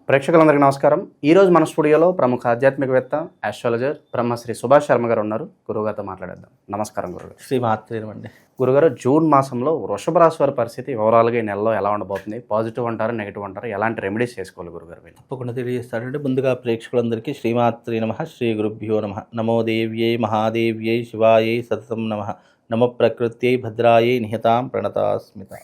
ప్రేక్షకులందరికీ నమస్కారం. ఈరోజు మన స్టూడియోలో ప్రముఖ ఆధ్యాత్మికవేత్త, ఆస్ట్రాలజర్ బ్రహ్మశ్రీ సుభాష్ శర్మ గారు ఉన్నారు. గురువుగారితో మాట్లాడేద్దాం. నమస్కారం గురుగారు. శ్రీ మాత్రేనమండి. గురుగారు, జూన్ మాసంలో వృషభ రాశి వారి పరిస్థితి ఓవరాల్గా ఈ నెలలో ఎలా ఉండబోతుంది? పాజిటివ్ అంటారా, నెగిటివ్ అంటారా? ఎలాంటి రెమెడీస్ చేసుకోవాలి గురుగారు? తప్పకుండా తెలియజేస్తాడంటే ముందుగా ప్రేక్షకులందరికీ శ్రీమాత్రే నమః, శ్రీ గురుభ్యో నమః. నమో దేవ్యై మహాదేవ్యై శివాయై సతతం నమః. నమ ప్రకృత్యై భద్రాయై నిహతాం ప్రణతాస్మిత.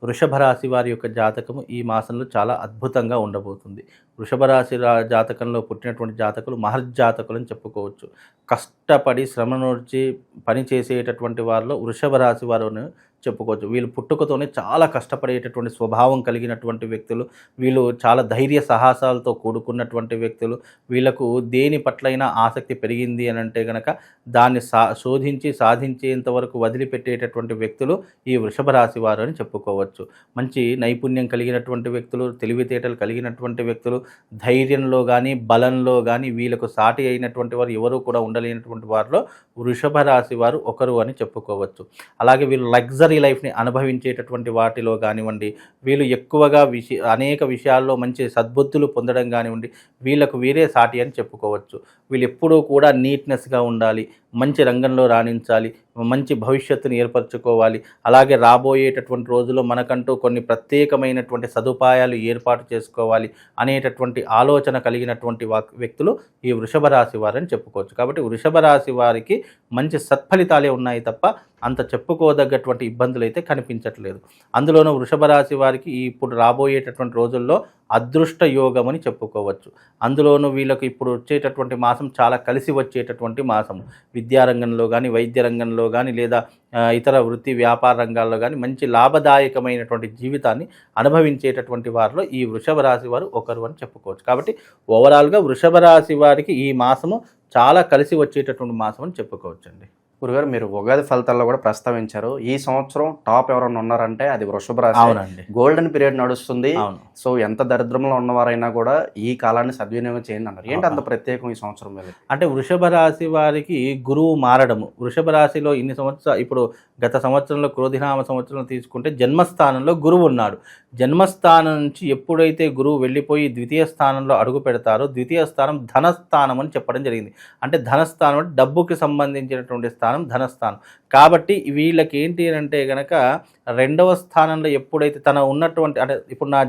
వృషభ రాశి వారి యొక్క జాతకము ఈ మాసంలో చాలా అద్భుతంగా ఉండబోతుంది. వృషభ రాశి జాతకంలో పుట్టినటువంటి జాతకులు మహర్జాతకులు అని చెప్పుకోవచ్చు. కష్టపడి శ్రమ నుంచి పని చేసేటటువంటి వారిలో వృషభ రాశి వారు చెప్పుకోవచ్చు. వీళ్ళు పుట్టుకతోనే చాలా కష్టపడేటటువంటి స్వభావం కలిగినటువంటి వ్యక్తులు. వీళ్ళు చాలా ధైర్య సాహసాలతో కూడుకున్నటువంటి వ్యక్తులు. వీళ్ళకు దేని పట్లైనా ఆసక్తి పెరిగింది అని అంటే కనుక దాన్ని శోధించి సాధించేంత వరకు వదిలిపెట్టేటటువంటి వ్యక్తులు ఈ వృషభ రాశి వారు అని చెప్పుకోవచ్చు. మంచి నైపుణ్యం కలిగినటువంటి వ్యక్తులు, తెలివితేటలు కలిగినటువంటి వ్యక్తులు, ధైర్యంలో కానీ బలంలో కానీ వీళ్ళకు సాటి అయినటువంటి వారు ఎవరు కూడా ఉండలేనటువంటి వారిలో వృషభ రాశి వారు ఒకరు అని చెప్పుకోవచ్చు. అలాగే వీళ్ళు లగ్జరీ లైఫ్ని అనుభవించేటటువంటి వాటిలో కానివ్వండి, వీళ్ళు ఎక్కువగా అనేక విషయాల్లో మంచి సద్బుద్ధులు పొందడం కానివ్వండి, వీళ్ళకు వీరే సాటి అని చెప్పుకోవచ్చు. వీళ్ళు ఎప్పుడూ కూడా నీట్నెస్గా ఉండాలి, మంచి రంగంలో రాణించాలి, మంచి భవిష్యత్తుని ఏర్పరచుకోవాలి. అలాగే రాబోయేటటువంటి రోజుల్లో మనకంటూ కొన్ని ప్రత్యేకమైనటువంటి సదుపాయాలు ఏర్పాటు చేసుకోవాలి అనేటటువంటి ఆలోచన కలిగినటువంటి వ్యక్తులు ఈ వృషభ రాశి వారని చెప్పుకోవచ్చు. కాబట్టి వృషభ రాశి వారికి మంచి సత్ఫలితాలే ఉన్నాయి తప్ప అంత చెప్పుకోదగ్గటువంటి ఇబ్బందులు అయితే కనిపించట్లేదు. అందులోనూ వృషభ రాశి వారికి ఇప్పుడు రాబోయేటటువంటి రోజుల్లో అదృష్ట యోగం అని చెప్పుకోవచ్చు. అందులోనూ వీళ్ళకి ఇప్పుడు వచ్చేటటువంటి మాసం చాలా కలిసి వచ్చేటటువంటి మాసము. విద్యారంగంలో కానీ, వైద్య రంగంలో కానీ, లేదా ఇతర వృత్తి వ్యాపార రంగాల్లో కానీ మంచి లాభదాయకమైనటువంటి జీవితాన్ని అనుభవించేటటువంటి వారిలో ఈ వృషభ రాశి వారు ఒకరు అని చెప్పుకోవచ్చు. కాబట్టి ఓవరాల్గా వృషభ రాశి వారికి ఈ మాసము చాలా కలిసి వచ్చేటటువంటి మాసం అని చెప్పుకోవచ్చండి. గురుగారు, మీరు ఉగాది ఫలితాల్లో కూడా ప్రస్తావించారు. ఈ సంవత్సరం టాప్ ఎవరైనా ఉన్నారంటే అది వృషభ రాశి. అవునండి. గోల్డెన్ పీరియడ్ నడుస్తుంది. సో ఎంత దరిద్రంలో ఉన్నవారైనా కూడా ఈ కాలాన్ని సద్వినియోగం చేయండి అన్నారు. ఏంటి అంత ప్రత్యేకం ఈ సంవత్సరం మీద? అంటే వృషభ రాశి వారికి గురువు మారడము. వృషభ రాశిలో ఇన్ని సంవత్సరాలు, ఇప్పుడు గత సంవత్సరంలో క్రోధినామ సంవత్సరంలో తీసుకుంటే జన్మస్థానంలో గురువు ఉన్నాడు. జన్మస్థానం నుంచి ఎప్పుడైతే గురువు వెళ్ళిపోయి ద్వితీయ స్థానంలో అడుగు పెడతారో, ద్వితీయ స్థానం ధనస్థానం అని చెప్పడం జరిగింది. అంటే ధనస్థానం అంటే డబ్బుకి సంబంధించినటువంటి స్థానం ధనస్థానం. కాబట్టి వీళ్ళకి ఏంటి అంటే కనుక రెండవ స్థానంలో ఎప్పుడైతే తన ఉన్నటువంటి, అంటే ఇప్పుడు నా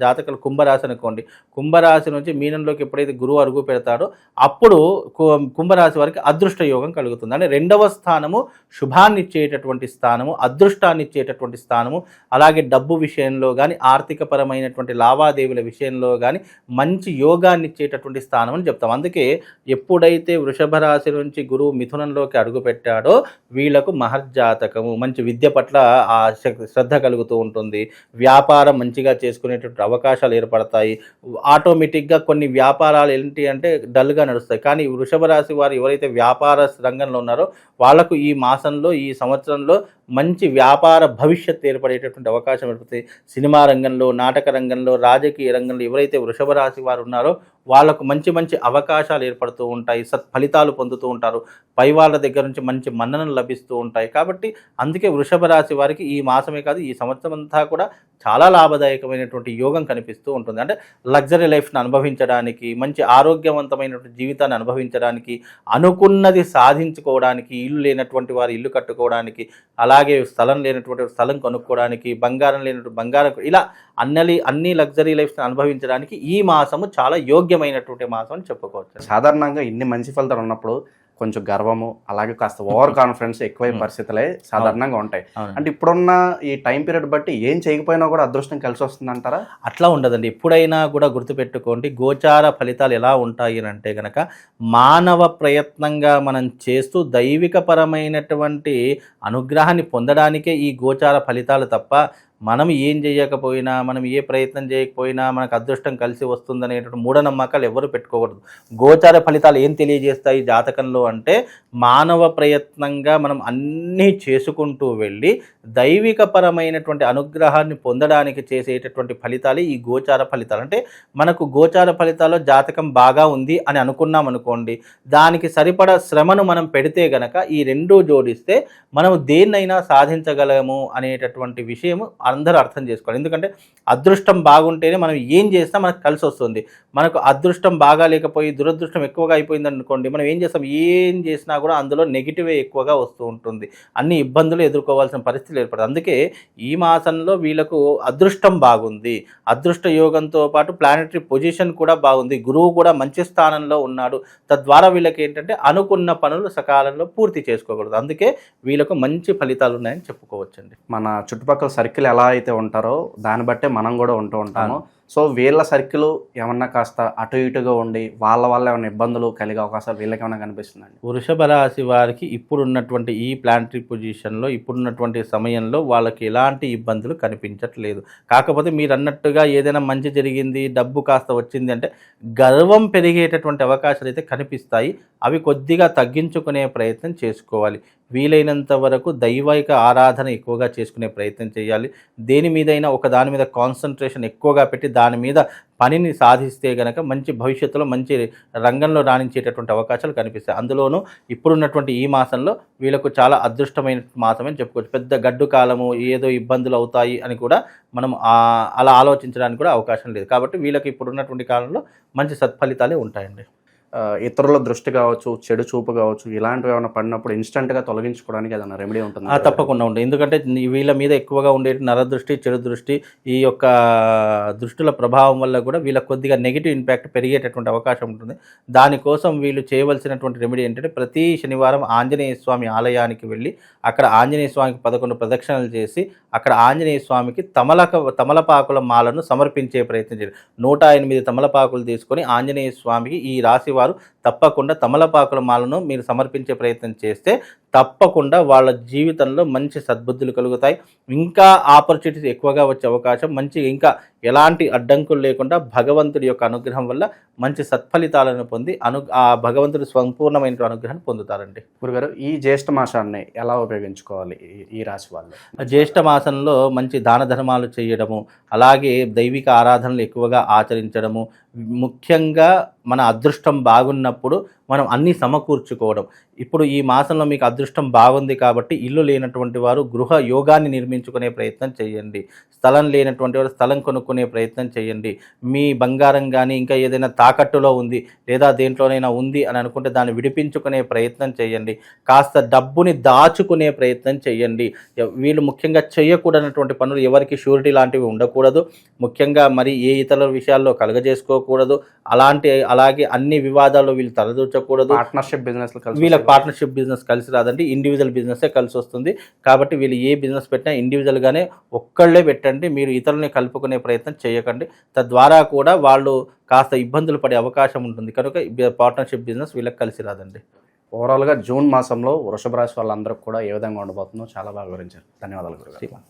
జాతకాలు కుంభరాశి అనుకోండి, కుంభరాశి నుంచి మీనంలోకి ఎప్పుడైతే గురువు అడుగు పెడతాడో అప్పుడు కుంభరాశి వారికి అదృష్ట యోగం కలుగుతుంది. అంటే రెండవ స్థానము శుభాన్ని ఇచ్చేటటువంటి స్థానము, అదృష్టాన్ని ఇచ్చేటటువంటి స్థానము. అలాగే డబ్బు విషయంలో కానీ, ఆర్థికపరమైనటువంటి లావాదేవీల విషయంలో కానీ మంచి యోగాన్ని ఇచ్చేటటువంటి స్థానం అని చెప్తాం. అందుకే ఎప్పుడైతే వృషభ రాశి నుంచి గురువు మిథునంలోకి అడుగు పెట్టాడో వీళ్లకు మహర్జాతకము, మంచి విద్య పట్ల శ్రద్ధ కలుగుతూ ఉంటుంది. వ్యాపారం మంచిగా చేసుకునేటువంటి అవకాశాలు ఏర్పడతాయి. ఆటోమేటిక్గా కొన్ని వ్యాపారాలు ఏంటి అంటే డల్గా నడుస్తాయి. కానీ వృషభ రాశి వారు ఎవరైతే వ్యాపార రంగంలో ఉన్నారో వాళ్లకు ఈ మాసంలో, ఈ సంవత్సరంలో మంచి వ్యాపార భవిష్యత్తు ఏర్పడేటటువంటి అవకాశం ఏర్పడుతుంది. సినిమా రంగంలో, నాటక రంగంలో, రాజకీయ రంగంలో ఎవరైతే వృషభ రాశి వారు ఉన్నారో వాళ్లకు మంచి మంచి అవకాశాలు ఏర్పడుతూ ఉంటాయి. సత్ఫలితాలు పొందుతూ ఉంటారు. పై వాళ్ళ దగ్గర నుంచి మంచి మన్ననలు లభిస్తూ ఉంటాయి. కాబట్టి అందుకే వృషభ రాశి వారికి ఈ మాసమే కాదు, ఈ సంవత్సరం అంతా కూడా చాలా లాభదాయకమైనటువంటి యోగం కనిపిస్తూ ఉంటుంది. అంటే లగ్జరీ లైఫ్ని అనుభవించడానికి, మంచి ఆరోగ్యవంతమైనటువంటి జీవితాన్ని అనుభవించడానికి, అనుకున్నది సాధించుకోవడానికి, ఇల్లు లేనటువంటి వారు ఇల్లు కట్టుకోవడానికి, అలాగే స్థలం లేనటువంటి స్థలం కొనుక్కోవడానికి, బంగారం లేనటువంటి బంగారం, ఇలా అన్ని లగ్జరీ లైఫ్ని అనుభవించడానికి ఈ మాసము చాలా యోగ్యమైనటువంటి మాసం అని చెప్పుకోవచ్చు. సాధారణంగా ఇన్ని మంచి ఫలితాలు ఉన్నప్పుడు కొంచెం గర్వము, అలాగే కాస్త ఓవర్ కాన్ఫిడెన్స్ ఎక్కువై పరిస్థితులే సాధారణంగా ఉంటాయి. అంటే ఇప్పుడున్న ఈ టైం పీరియడ్ బట్టి ఏం చేయకపోయినా కూడా అదృష్టం కలిసి వస్తుంది అంటారా? అట్లా ఉండదండి. ఎప్పుడైనా కూడా గుర్తుపెట్టుకోండి, గోచార ఫలితాలు ఎలా ఉంటాయి అని అంటే కనుక మానవ ప్రయత్నంగా మనం చేస్తూ దైవికపరమైనటువంటి అనుగ్రహాన్ని పొందడానికే ఈ గోచార ఫలితాలు తప్ప మనం ఏం చేయకపోయినా, మనం ఏ ప్రయత్నం చేయకపోయినా మనకు అదృష్టం కలిసి వస్తుందనేటువంటి మూఢనమ్మకాలు ఎవరు పెట్టుకోకూడదు. గోచార ఫలితాలు ఏం తెలియజేస్తాయి జాతకంలో అంటే మానవ ప్రయత్నంగా మనం అన్నీ చేసుకుంటూ వెళ్ళి దైవికపరమైనటువంటి అనుగ్రహాన్ని పొందడానికి చేసేటటువంటి ఫలితాలు ఈ గోచార ఫలితాలు. అంటే మనకు గోచార ఫలితాల్లో జాతకం బాగా ఉంది అని అనుకున్నాం అనుకోండి, దానికి సరిపడా శ్రమను మనం పెడితే గనక ఈ రెండూ జోడిస్తే మనం దేన్నైనా సాధించగలము అనేటటువంటి విషయము అందరూ అర్థం చేసుకోవాలి. ఎందుకంటే అదృష్టం బాగుంటేనే మనం ఏం చేసినా మనకు కలిసి వస్తుంది. మనకు అదృష్టం బాగా లేకపోయి దురదృష్టం ఎక్కువగా అయిపోయింది అనుకోండి, మనం ఏం చేస్తాం, ఏం చేసినా కూడా అందులో నెగిటివే ఎక్కువగా వస్తూ ఉంటుంది. అన్ని ఇబ్బందులు ఎదుర్కోవాల్సిన పరిస్థితులు ఏర్పడుతుంది. అందుకే ఈ మాసంలో వీళ్ళకు అదృష్టం బాగుంది. అదృష్ట యోగంతో పాటు ప్లానెటరీ పొజిషన్ కూడా బాగుంది. గురువు కూడా మంచి స్థానంలో ఉన్నాడు. తద్వారా వీళ్ళకి ఏంటంటే అనుకున్న పనులు సకాలంలో పూర్తి చేసుకోకూడదు. అందుకే వీళ్ళకు మంచి ఫలితాలు ఉన్నాయని చెప్పుకోవచ్చండి. మన చుట్టుపక్కల సర్కిల్ ఎలా అయితే ఉంటారో దాన్ని బట్టే మనం కూడా ఉంటూ ఉంటాము. సో వీళ్ళ సర్కిల్ ఏమన్నా కాస్త అటు ఇటుగా ఉండి వాళ్ళ వల్ల ఏమైనా ఇబ్బందులు కలిగే అవకాశాలు వీళ్ళకి ఏమైనా కనిపిస్తుందండి? వృషభ రాశి వారికి ఇప్పుడున్నటువంటి ఈ ప్లానటరీ పొజిషన్లో ఇప్పుడున్నటువంటి సమయంలో వాళ్ళకి ఎలాంటి ఇబ్బందులు కనిపించట్లేదు. కాకపోతే మీరు అన్నట్టుగా ఏదైనా మంచి జరిగింది, డబ్బు కాస్త వచ్చింది అంటే గర్వం పెరిగేటటువంటి అవకాశాలు అయితే కనిపిస్తాయి. అవి కొద్దిగా తగ్గించుకునే ప్రయత్నం చేసుకోవాలి. వీలైనంత వరకు దైవిక ఆరాధన ఎక్కువగా చేసుకునే ప్రయత్నం చేయాలి. దేని మీదైనా ఒక దాని మీద కాన్సన్ట్రేషన్ ఎక్కువగా పెట్టి దాని మీద పనిని సాధిస్తే గనక మంచి భవిష్యత్తులో మంచి రంగంలో రాణించేటటువంటి అవకాశాలు కనిపిస్తాయి. అందులోనూ ఇప్పుడున్నటువంటి ఈ మాసంలో వీళ్ళకు చాలా అదృష్టమైన మాసం అని చెప్పుకోవచ్చు. పెద్ద గడ్డు కాలము, ఏదో ఇబ్బందులు అవుతాయి అని కూడా మనం అలా ఆలోచించడానికి కూడా అవకాశం లేదు. కాబట్టి వీళ్ళకి ఇప్పుడున్నటువంటి కాలంలో మంచి సత్ఫలితాలే ఉంటాయండి. ఇతరుల దృష్టి కావచ్చు, చెడు చూపు కావచ్చు, ఇలాంటివి ఏమైనా పడినప్పుడు ఇన్స్టెంట్గా తొలగించుకోవడానికి ఏదైనా రెమెడీ ఉంటుంది? తప్పకుండా ఉంటుంది. ఎందుకంటే వీళ్ళ మీద ఎక్కువగా ఉండే నరదృష్టి, చెడు దృష్టి, ఈ యొక్క దృష్టిల ప్రభావం వల్ల కూడా వీళ్ళకి కొద్దిగా నెగిటివ్ ఇంపాక్ట్ పెరిగేటటువంటి అవకాశం ఉంటుంది. దానికోసం వీళ్ళు చేయవలసినటువంటి రెమెడీ ఏంటంటే ప్రతి శనివారం ఆంజనేయ స్వామి ఆలయానికి వెళ్ళి అక్కడ ఆంజనేయ స్వామికి 11 ప్రదక్షిణలు చేసి అక్కడ ఆంజనేయ స్వామికి తమలపాకుల మాలను సమర్పించే ప్రయత్నం చేయాలి. 108 తమలపాకులు తీసుకొని ఆంజనేయ స్వామికి ఈ రాశి వారు తప్పకుండా తమలపాకుల మాలను మీరు సమర్పించే ప్రయత్నం చేస్తే తప్పకుండా వాళ్ళ జీవితంలో మంచి సద్బుద్ధులు కలుగుతాయి. ఇంకా ఆపర్చునిటీస్ ఎక్కువగా వచ్చే అవకాశం, మంచి ఇంకా ఎలాంటి అడ్డంకులు లేకుండా భగవంతుడి యొక్క అనుగ్రహం వల్ల మంచి సత్ఫలితాలను పొంది ఆ భగవంతుడి సంపూర్ణమైన అనుగ్రహాన్ని పొందుతారండి. గురుగారు, ఈ జ్యేష్ఠ మాసాన్ని ఎలా ఉపయోగించుకోవాలి ఈ రాశి వాళ్ళు? జ్యేష్ఠ మాసంలో మంచి దాన ధర్మాలు చేయడము, అలాగే దైవిక ఆరాధనలు ఎక్కువగా ఆచరించడము, ముఖ్యంగా మన అదృష్టం బాగున్నప్పుడు మనం అన్నీ సమకూర్చుకోవడం. ఇప్పుడు ఈ మాసంలో మీకు అదృష్టం బాగుంది కాబట్టి ఇల్లు లేనటువంటి వారు గృహ యోగాన్ని నిర్మించుకునే ప్రయత్నం చేయండి. స్థలం లేనటువంటి వారు స్థలం కొనుక్కునే ప్రయత్నం చేయండి. మీ బంగారం కానీ ఇంకా ఏదైనా తాకట్టులో ఉంది లేదా దేంట్లోనైనా ఉంది అని అనుకుంటే దాన్ని విడిపించుకునే ప్రయత్నం చేయండి. కాస్త డబ్బుని దాచుకునే ప్రయత్నం చేయండి. వీళ్ళు ముఖ్యంగా చేయకూడనటువంటి పనులు, ఎవరికి షూరిటీ లాంటివి ఉండకూడదు. ముఖ్యంగా మరి ఏ ఇతరుల విషయాల్లో కలగజేసుకోకూడదు. అలాగే అన్ని వివాదాల్లో వీళ్ళు తలదూర్చకూడదు. పార్ట్నర్షిప్ బిజినెస్ వీళ్ళకి పార్ట్నర్షిప్ బిజినెస్ కలిసి రాదండి, ఇండివిజువల్ బిజినెస్సే కలిసి వస్తుంది. కాబట్టి వీళ్ళు ఏ బిజినెస్ పెట్టినా ఇండివిజువల్గానే ఒక్కళ్ళే పెట్టండి. మీరు ఇతరులని కలుపుకునే ప్రయత్నం చేయకండి. తద్వారా కూడా వాళ్ళు కాస్త ఇబ్బందులు పడే అవకాశం ఉంటుంది. కనుక పార్ట్నర్షిప్ బిజినెస్ వీళ్ళకి కలిసి రాదండి. ఓవరాల్గా జూన్ మాసంలో వృషభ రాశి వాళ్ళందరికీ కూడా ఏ విధంగా ఉండబోతుందో చాలా బాగా వివరించారు. ధన్యవాదాలు గురుగారు.